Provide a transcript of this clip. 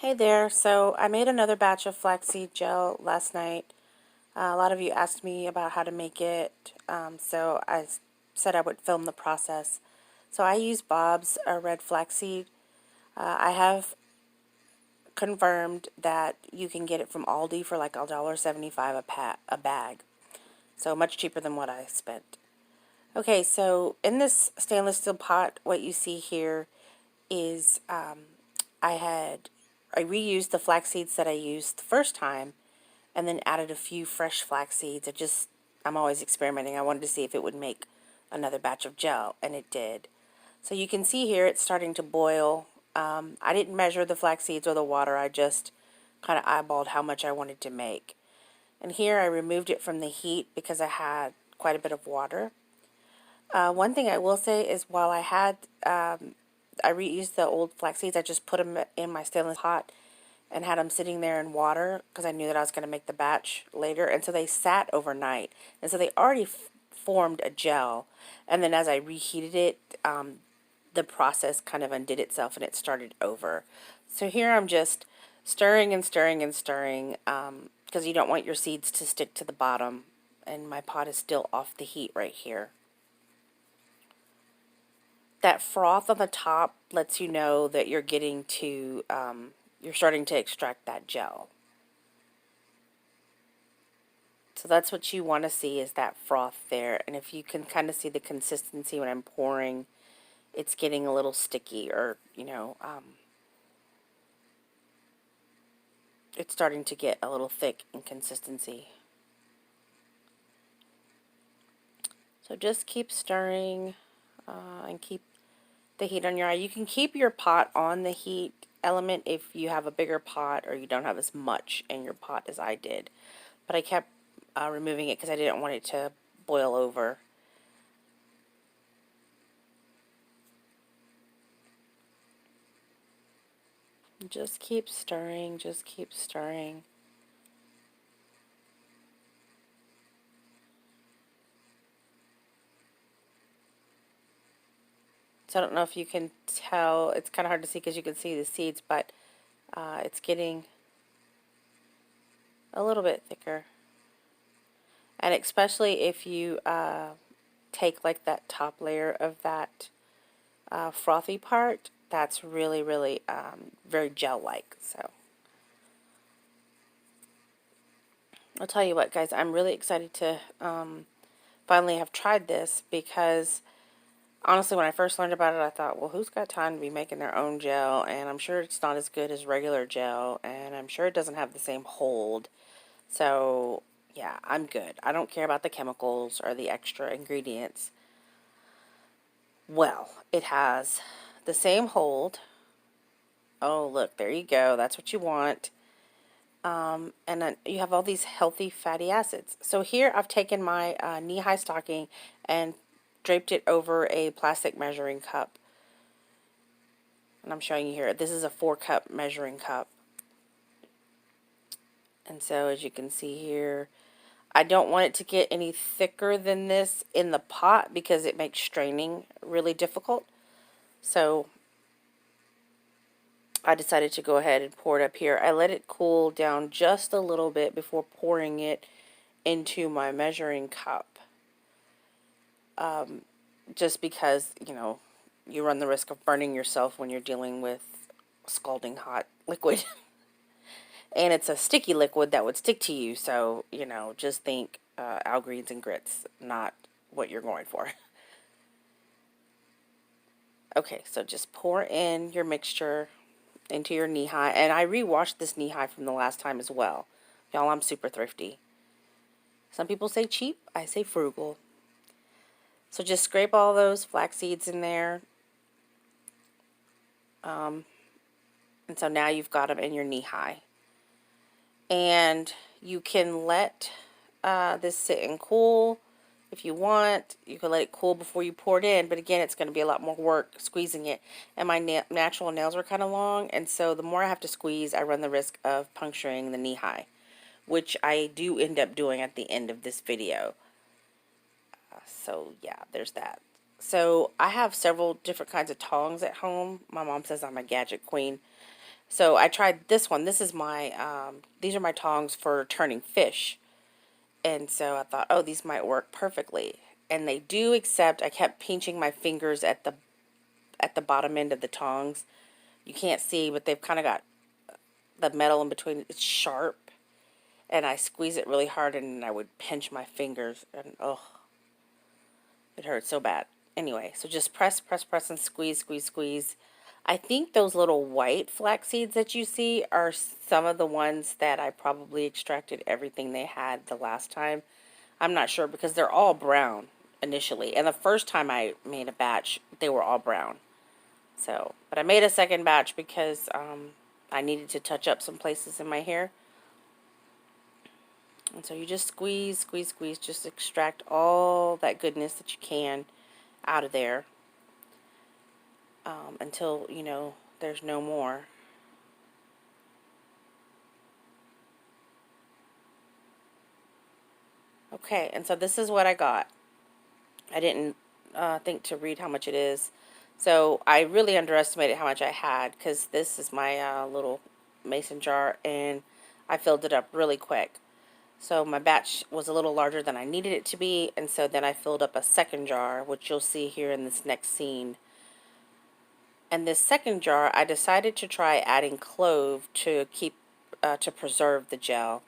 Hey there, so I made another batch of flaxseed gel last night. A lot of you asked me about how to make it, so said I would film the process. So I use Bob's red flaxseed. I have confirmed that you can get it from Aldi for like $1.75 a bag, so much cheaper than what I spent. Okay, so in this stainless steel pot, what you see here is I reused the flax seeds that I used the first time and then added a few fresh flax seeds. I'm always experimenting. I wanted to see if it would make another batch of gel, and it did. So you can see here it's starting to boil. I didn't measure the flax seeds or the water. I just kind of eyeballed how much I wanted to make. And here I removed it from the heat because I had quite a bit of water. One thing I will say is while I reused the old flax seeds, I just put them in my stainless pot and had them sitting there in water because I knew that I was going to make the batch later. And so they sat overnight. And so they already formed a gel. And then as I reheated it, the process kind of undid itself and it started over. So here I'm just stirring and stirring and stirring because you don't want your seeds to stick to the bottom. And my pot is still off the heat right here. That froth on the top lets you know that you're getting to, you're starting to extract that gel. So that's what you want to see, is that froth there. And if you can kind of see the consistency when I'm pouring, it's getting a little sticky, or, it's starting to get a little thick in consistency. So just keep stirring and keep the heat on your eye. You can keep your pot on the heat element if you have a bigger pot or you don't have as much in your pot as I did. But I kept removing it because I didn't want it to boil over. Just keep stirring, just keep stirring. So I don't know if you can tell, it's kind of hard to see because you can see the seeds, but it's getting a little bit thicker. And especially if you take like that top layer of that frothy part, that's really, really very gel-like. So I'll tell you what, guys, I'm really excited to finally have tried this because honestly, when I first learned about it, I thought, well, who's got time to be making their own gel? And I'm sure it's not as good as regular gel, and I'm sure it doesn't have the same hold. So yeah, I'm good. I don't care about the chemicals or the extra ingredients. Well, it has the same hold. Oh, look, there you go. That's what you want. And then you have all these healthy fatty acids. So here I've taken my knee-high stocking and draped it over a plastic measuring cup. And I'm showing you here. This is a 4-cup measuring cup. And so as you can see here, I don't want it to get any thicker than this in the pot because it makes straining really difficult. So I decided to go ahead and pour it up here. I let it cool down just a little bit before pouring it into my measuring cup. Just because, you run the risk of burning yourself when you're dealing with scalding hot liquid. And it's a sticky liquid that would stick to you, so, just think Al Greens and grits, not what you're going for. Okay, so just pour in your mixture into your knee-high, and I re-washed this knee-high from the last time as well. Y'all, I'm super thrifty. Some people say cheap, I say frugal. So just scrape all those flax seeds in there. And so now you've got them in your knee-high. And you can let this sit and cool if you want. You can let it cool before you pour it in, but again, it's going to be a lot more work squeezing it. And my natural nails are kind of long, and so the more I have to squeeze, I run the risk of puncturing the knee-high, which I do end up doing at the end of this video. So yeah, there's that. So I have several different kinds of tongs at home. My mom says I'm a gadget queen. So I tried this one. This is my, these are my tongs for turning fish. And so I thought, oh, these might work perfectly. And they do, except I kept pinching my fingers at the bottom end of the tongs. You can't see, but they've kind of got the metal in between. It's sharp. And I squeeze it really hard, and I would pinch my fingers. And, oh, it hurt so bad. Anyway, so just press, press, press, and squeeze, squeeze, squeeze. I think those little white flax seeds that you see are some of the ones that I probably extracted everything they had the last time. I'm not sure because they're all brown initially. And the first time I made a batch, they were all brown. So, but I made a second batch because I needed to touch up some places in my hair. And so you just squeeze, squeeze, squeeze, just extract all that goodness that you can out of there until, you know, there's no more. Okay, and so this is what I got. I didn't think to read how much it is. So I really underestimated how much I had because this is my little mason jar and I filled it up really quick. So my batch was a little larger than I needed it to be, and so then I filled up a second jar, which you'll see here in this next scene. And this second jar, I decided to try adding clove to keep to preserve the gel.